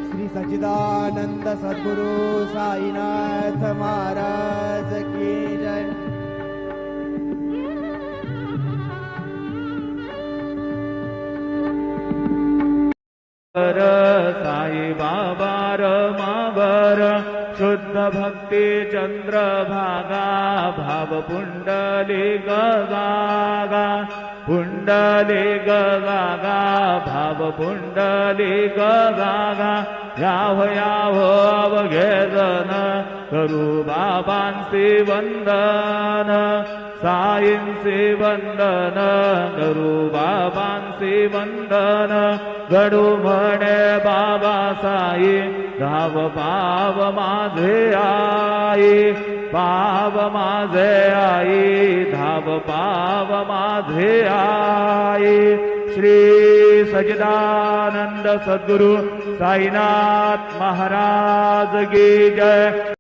श्री सच्चिदानंद सद्गुरु साईनाथ महाराज की जय। साई बाबा रमावर शुद्ध भक्ति चंद्र भागा भाव पुंडली गागा पुंडली गागा भाव पुंडली गागा याव याव अवघे जन करू बाबांसी वंदन साईंसी वंदन करू बाबांसी वंदन गडू म्हणे बाबा साई धाव पाव माझे आई पाव माझे आई धाव पाव माझे आई। श्री सच्चिदानंद सद्गुरु साईनाथ महाराज की जय।